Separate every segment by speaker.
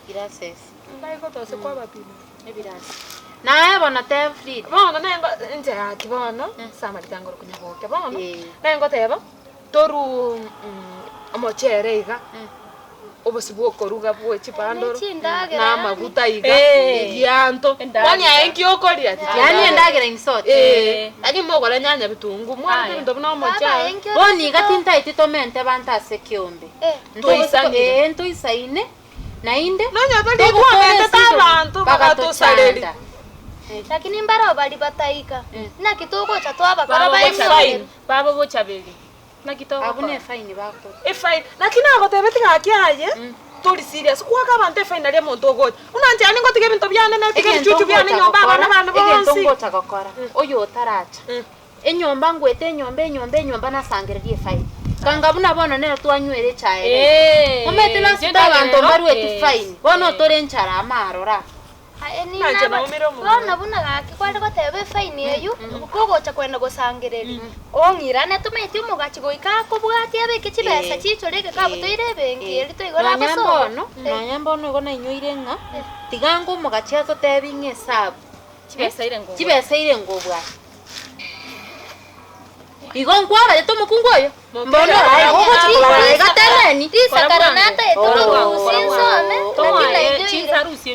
Speaker 1: Gracias.
Speaker 2: Ndai ko tose kwa bapina.
Speaker 1: Ebirasi. Na bona te free.
Speaker 2: Bona nengo nje akibono. Sama litangoro kunyaboke bona. Nengo teba. Toru omochere iga. Obosibu koruga bwo chipandoro. Na maguta iga. Yanto. Kwani ayengi okori ati.
Speaker 1: Yani endagira insote.
Speaker 2: Lakini mogora nyanya bitungu. Mwana bintu bino omochere.
Speaker 1: Boni gatinta ititomente bantase kiombe. Ntoisangire. Ntoisaine. Nainde.
Speaker 2: Nonya bali kuonete tabantu bagatusaleli.
Speaker 3: Lakini mbara bali bataika. Na kitoko cha twaba kara bayi.
Speaker 2: Babo bochabeli. Na kitoko.
Speaker 1: Abune fine bako.
Speaker 2: Fine. Lakini agotebeti gakiaye. Tori serious. Kwa bante fine ali muntu ogoje. Unanje ani ngotige bintu byane na tige chuchu byane nyomba abana bana bonsi.
Speaker 1: Ege tongo takokora. Oyo taracha. Enyomba ngwete enyomba nasangirerie fine. Kanga buna bona nero twanywere chaere. Umetela sita bantu mbaru eti fine. Bono tore nchara amarora.
Speaker 3: Eni na buna gaki kwari gotebe fine eyu kugocha kwenda gusangireri. Ongirane tumeti umugachi goika kubwati abeke chibesa chichoreke kabutoire bengi eri toigora
Speaker 1: baso. Nanyambono igona inyoire nga. Tigango umugachi atotebi ngesabu. Chibesa ire ngobwa. Igon kwara yeto mukungoyo. Mbono ai gateneni.
Speaker 3: Sakaranata etoro sinsome.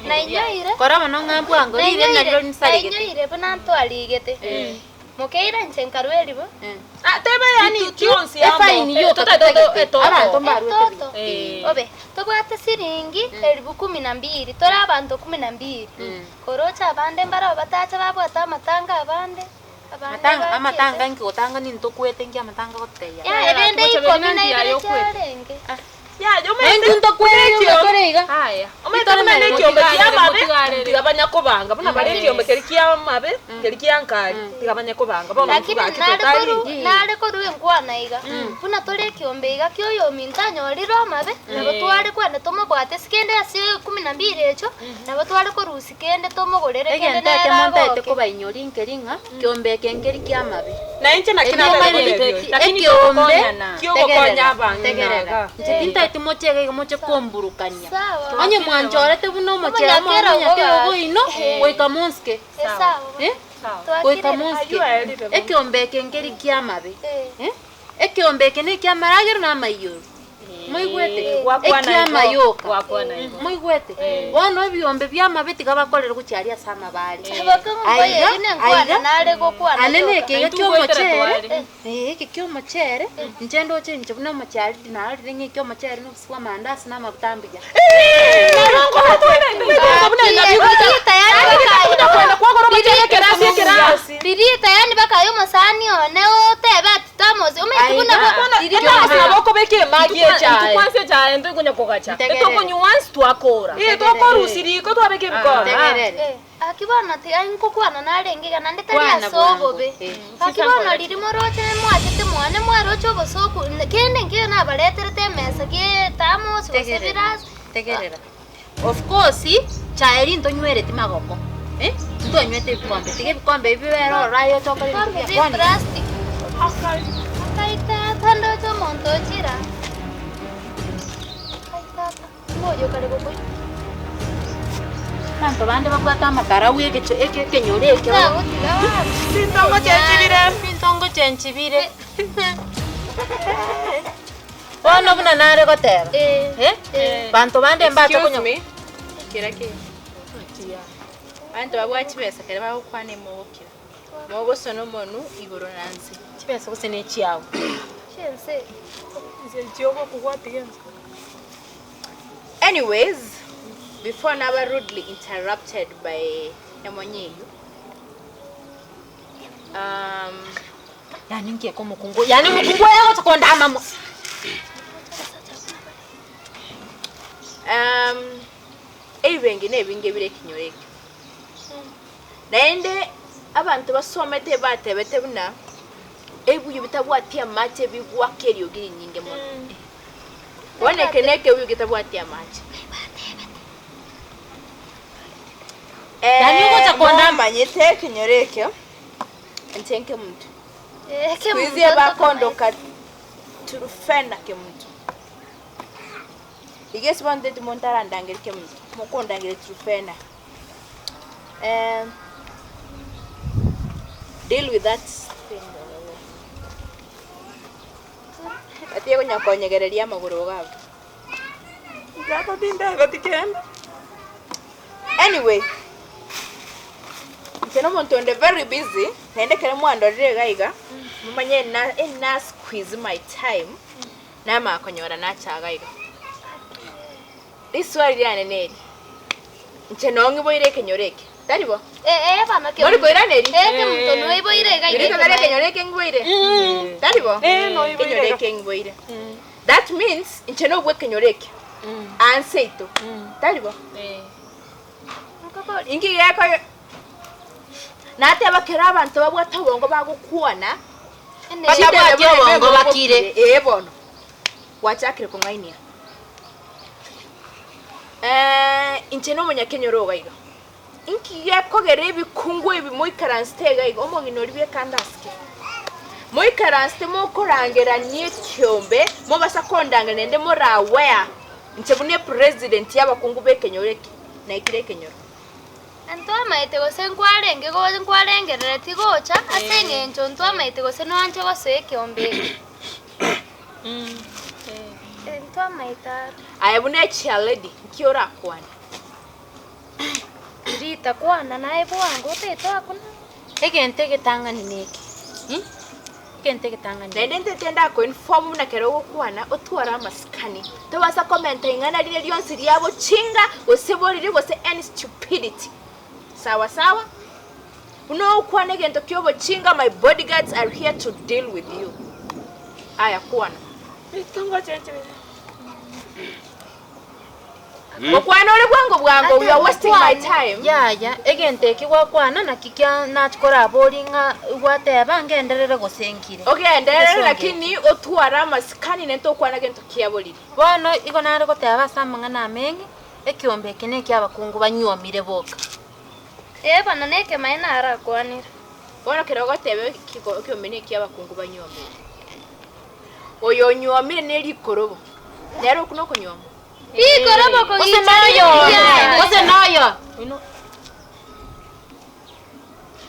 Speaker 3: Na inyoire.
Speaker 1: Kora bano ngambu ango ire nariro nisarigete.
Speaker 3: Inyoire bonanto aligete. Mukeira nsenkarweli bo.
Speaker 2: Tebe yani kionsi
Speaker 1: fine yo toto. Abantu mbaru
Speaker 3: obe. Tobwate siringi 12,000. Tora abantu 12. Korocha abande mbara batacha babwata amatanga abande.
Speaker 1: Amatanga nki otanga ni ntokwete nki amatanga goteya.
Speaker 3: Ya ebende ikomina iberenge.
Speaker 2: Ya yo me
Speaker 1: nto kwete
Speaker 2: haya. Ometa mene kiombe kiamabe tigabanya kobanga bona bari kiombe keri kiamabe keri kiankari tigabanya kobanga bona
Speaker 3: lakini nare ko ruwe nkwana iga buna tore kiombe iga kyoyo mintanyo riro amabe nabo tware kwenda tomo bwate sikende asi 12 echo nabo tware ko rusi kende tomo gorere kende
Speaker 1: na montate ko bainyori nkeringa kiombe kengeri kiamabe
Speaker 2: na inche na kinabe
Speaker 1: lakini kiombe
Speaker 2: kyogo konya banga
Speaker 1: nje timochege moche komburukanya anye mwanjorete buno mochera mwana kero ino wekamonske
Speaker 3: sawa
Speaker 1: wekamonske ekiombe ngeri kiamabe ekiombe ne kiamaragero na mayoro moigwete ekiamayoka
Speaker 2: wakwana ibo
Speaker 1: moigwete wono biombe byamabe tigabakorera gucharia sama bari anene kege kyomochere kyomochere njendo chenje buno mochari dinaro ringe kyomochere no swa mandasi na mabutambija
Speaker 3: Ririta yani bakayo masani one otebe atitamoze
Speaker 2: umetibuna bako beke magie chae
Speaker 4: tukwanse chae ndo kunya kogacha etokunyu once twakora
Speaker 2: tokorusiri ko twabeke bikora
Speaker 3: akibona ti ainko kwana narengiga nande tari asobo be akibona ririmo roche mwatete mwane mwarocho bosoku kende ngiyo na baleterete mesa gie tamo sibiras
Speaker 1: tegerera of course chae rinto nywerete magoko ntonywete bikombe tige bikombe bibero rayo chokole
Speaker 3: kwa plastic akaita thando cho monto chira akaita moyo kare gogo
Speaker 1: tanto bande bakwata makara uye ke kenyoreke pintongo chenchibire Bono buna nare gotera bantu bande mbato kunyo
Speaker 4: kirake Anto babwachi besa kare bakwane mokira. Mogo sono monu igoro nansi.
Speaker 1: Chibesa kusene chiawo.
Speaker 3: Chense.
Speaker 2: Nze chiogo kukwatiga.
Speaker 4: Anyways, before never rudely interrupted by Namonyeyo.
Speaker 1: Yani ngiye komukungu. Yani mukungu yako takonda mama.
Speaker 4: Ebenge nebinge bire kinyoreke. Naende abantu basomete batebete buna ebuye bitabwatia mache bigwakeri ogiri nyinge mo. Wone keneke uyu kitabwatia mache.
Speaker 1: Yani uko takonda
Speaker 4: manyete kinyoreke. Ntenke muntu. Kwizie bakondoka turufena ke muntu. Igesi bande tumontara ndangerike muntu. mukondangire Trufena. Deal with that thing. Atiye kunyakonyegereria maguru gabu.
Speaker 2: Gato tinda gotikenda.
Speaker 4: Anyway, Cheno muntu onde very busy. Nende kere mwandorire gaiga. Mumanye na squeeze my time. Na makonyora na cha gaiga. This wali ya neneri. Cheno ngiboire kenyoreke. Taribo?
Speaker 3: Bana ke.
Speaker 4: Mori boira neri?
Speaker 3: Ke muntu no iboire gaiga.
Speaker 4: Iri kagare kenyoreke ngiboire. Taribo?
Speaker 2: No iboire.
Speaker 4: Kenyoreke ngiboire. That means cheno bwe kenyoreke. Anseito. Taribo? Ingi yako nate abakera abantu babwata bongo bagukuona
Speaker 1: bakabwatye bongo bakire
Speaker 4: bono wachakire kungainia inche no munya kenyoro gaiga inki yako gere ibikungu ibi moi karanste gaiga omonginori bye kandaske moi karanste mo korangera nie kyombe mo basakondanga nende morawea inche bune president yabakungu be kenyoreke na ikire kenyoro
Speaker 3: Antwa maite gose nkwarenge go nkwarengerere tigocha asenge ncho ntwa maite gose no anche gose kiombe ntwa maita
Speaker 4: ayabune chia lady kiora kwana
Speaker 3: rita kwana nae bwangu teto akuna
Speaker 1: egente getangani neki egente getangani
Speaker 4: na ndente tenda ko inform na kero kwana otwara maskani to basa comment ingana lile lyonsi lyabo chinga osebori gose any stupidity sawa sawa uno kwana gento kyobo chinga my bodyguards are here to deal with you aya kwana
Speaker 2: Itongo cheche.
Speaker 4: Okwana ole bwango bwango you are wasting my time
Speaker 1: ya egente kigwa kwana na kikya nachikora bolinga gwateba ngenderere gosenkire
Speaker 4: okay endelele lakini otwara maskani nento kwana gento kiaboliri
Speaker 1: bono iko nare goteba samanga na mengi ekiombe kine kyabakungu banyuomire boka
Speaker 3: bana neke maina ara kwanira
Speaker 4: bono kirogo tebe kiombe kyabakungu banyuomire oyo nyuomire neri korobo nero kuno kunyoma
Speaker 3: ikorobo ko
Speaker 1: ose nayo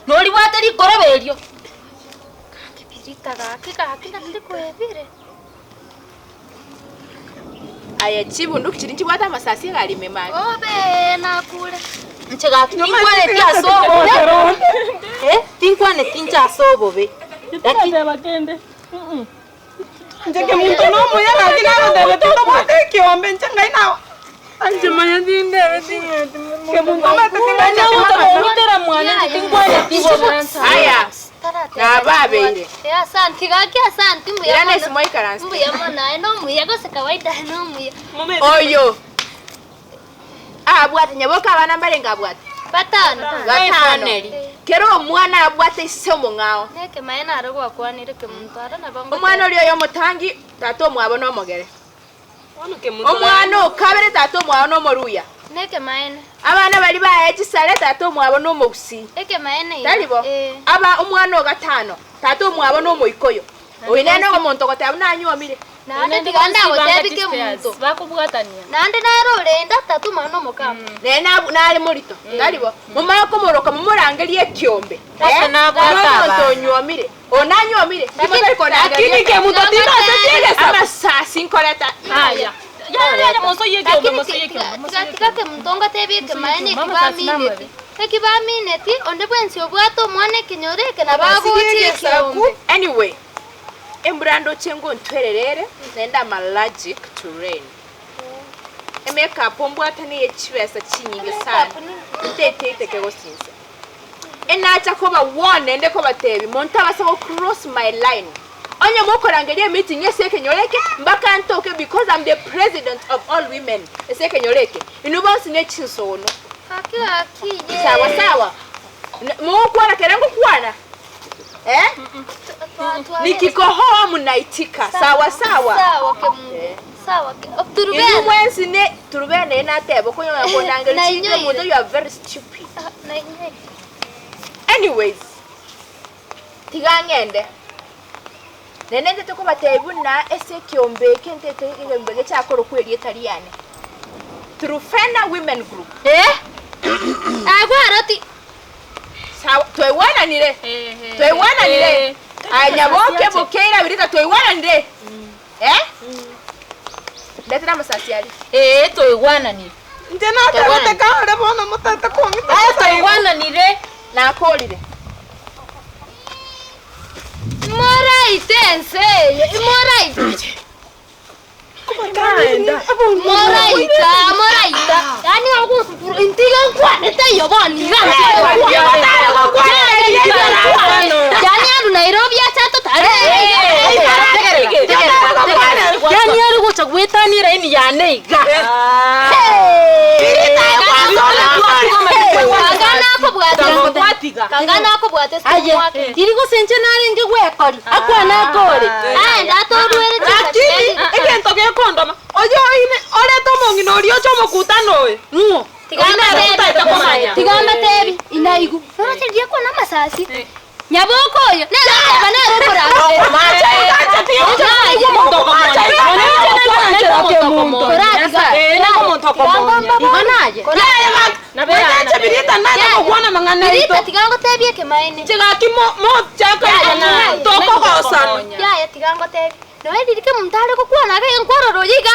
Speaker 1: nori wateri koroberio
Speaker 3: kipirita gakika ndikuebire
Speaker 4: aya chibundu kichirinchi bwata masasi gali memali
Speaker 3: obe nakule
Speaker 1: nchega tinkwane tia sobo tinkwane tincha sobo be
Speaker 2: Dakite bakende. Njeke muntu no muya lakini abo debe to bate kiombe nchenga ina. Anje manya dinde wetinga. Ke muntu bate tinga
Speaker 1: utera mwana tinkwane tibo mansa
Speaker 4: aya na babeire
Speaker 3: asante gaki asante mbuya
Speaker 4: yana simoi karansi
Speaker 3: mbuya mona no muya gose kawaida no muya
Speaker 4: oyo abwate nyaboka abana mbalenga abwate
Speaker 3: batano
Speaker 4: kero omwana abwate isomo ngao
Speaker 3: neke maena arogwa kwanire ke muntu ara na bango
Speaker 4: omwana oli oyo mutangi tato mwabo no mogere
Speaker 2: Ono ke muntu.
Speaker 4: omwana okabere tato mwabo no moruya
Speaker 3: neke maena
Speaker 4: abana bali baye kisale tato mwabo no mobusi
Speaker 3: eke maena
Speaker 4: talibo aba omwana ogatano tato mwabo no moikoyo oyineno omuntu gotabuna anyuomire
Speaker 3: nande tiganda gotebike muntu
Speaker 1: bakubwatania
Speaker 3: nande narore nda tatu mano mukama
Speaker 4: nena nali mulito talibo mumara komoroka mumurangerie kiombe
Speaker 1: Ase nabwata
Speaker 4: muntu onyuomire onanyuomire
Speaker 2: Lakini ke muntu tinga setiege sa.
Speaker 4: ama sasi nkoreta
Speaker 2: Haya. Ya moso yeke ombe moso yeke.
Speaker 3: tigake muntu ngatebike maena ikibamine ekibamine ti onde bwensi obwato mwane kinyoreke na bagotie kiombe
Speaker 4: anyway embrando chengo ntwererere nenda allergic to rain emeka pombwata ni echibesa chinyinge sana tete ke gosinse enacha ko ba one ende ko batebi monta basa ko cross my line onye mokorangerie meeting yeseke nyoreke mbaka ntoke because I'm the president of all women eseke nyoreke inubansi ne chinsono
Speaker 3: akije
Speaker 4: sawa sawa mo kwana kerengo kwana nikikohoa munaitika sawa sawa
Speaker 3: sawa ke muntu sawa ke turubene
Speaker 4: ibu mwensi ne turubene na tebo ko nyona ko ndangere chinge muntu you are very stupid anyways tigangende nenende to ko batebu na ese kiombe kente kiombe cyakoro kweri etariane Trufena Women Group.
Speaker 3: Agwarati.
Speaker 4: Sawa, tuiwana nire. Tuiwana nire. Anyaboke bokera birika tuiwana nire. Letera musasiali.
Speaker 1: Tuiwana nire.
Speaker 2: Njena ate kaore bona mutata kwangita.
Speaker 1: Tuiwana nire.
Speaker 4: Na kolire.
Speaker 3: Moraitense. Moraite. Moraita. Yani algo intigan kwaneta yobani. Yani alu Nairobi achato tare.
Speaker 1: Yani algo chagwetani raini ya neiga.
Speaker 3: Kangana ko bwate
Speaker 1: Irigo senche nari nge wekori. Akwana kore.
Speaker 3: Ndatorwere
Speaker 2: Lakini egento ge kondoma. Oyo ine ore tomongi no rio chomo kutano.
Speaker 1: Ngo.
Speaker 3: Tigamba tebi inaigu. Fera tidia kwa na masasi. Nyaboko yo. Nenda bana rokora. Tigango tebi ke maini.
Speaker 2: Chigaki mo chaka toko kosano.
Speaker 3: Ya tigango tebi. No edike mumtare ko kwa na ga enkwaro rojiga